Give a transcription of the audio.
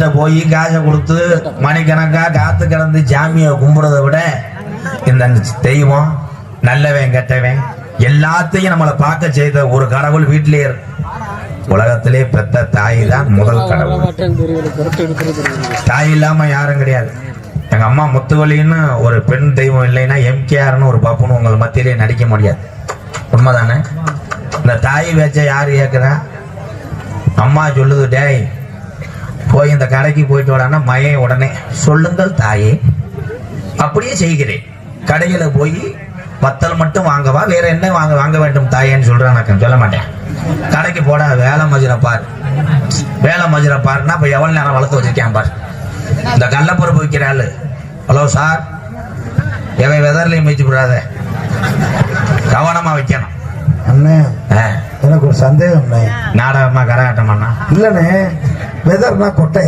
தெய்வத்திட்ட போய் காசை கொடுத்து மணிக்கணக்கா காத்து கிடந்து சாமியை கும்பிடுறத விட இந்த தெய்வம் நல்லவன் கெட்டவன் எல்லாத்தையும் நம்மளை பார்க்க செய்த ஒரு கடவுள் வீட்டிலே உலகத்திலே பெத்த தாய் தான் முதல் கடவுள். தாய் இல்லாம யாரும் கிடையாது. எங்க அம்மா முத்துவலின்னு ஒரு பெண் தெய்வம் இல்லைன்னா எம்கேஆர்னு ஒரு பப்புன்னு உங்கள் மத்தியிலே நடிக்க முடியாது. உண்மைதானே? இந்த தாய் வச்ச யாரு கேட்குறா? அம்மா சொல்லுது, டேய் போய் இந்த கடைக்கு போயிட்டு வரான்னா மயம் உடனே சொல்லுங்கள் தாயே. அப்படியே செய்கிறேன். கடையில போய் வத்தல் மட்டும் வாங்கவா, வேற என்ன வாங்க வேண்டும் தாயேன்னு சொல்றேன். சொல்ல மாட்டேன். கடைக்கு போட வேலை மஜுரை பாரு, வேலை மஜுரை பாருன்னா இப்ப எவ்வளவு நேரம் வளர்த்து வச்சிருக்கேன் பாரு. இந்த கடலப்பருப்பு வைக்கிற ஆளு, ஹலோ சார், எவன் வெதர்லையும் வச்சு விடாத, கவனமா வைக்கணும். அண்ணே எனக்கு ஒரு சந்தேகம். நாடகமா கரகாட்டமாண்ணா? இல்லண்ணே, வெதர்னா கொட்டை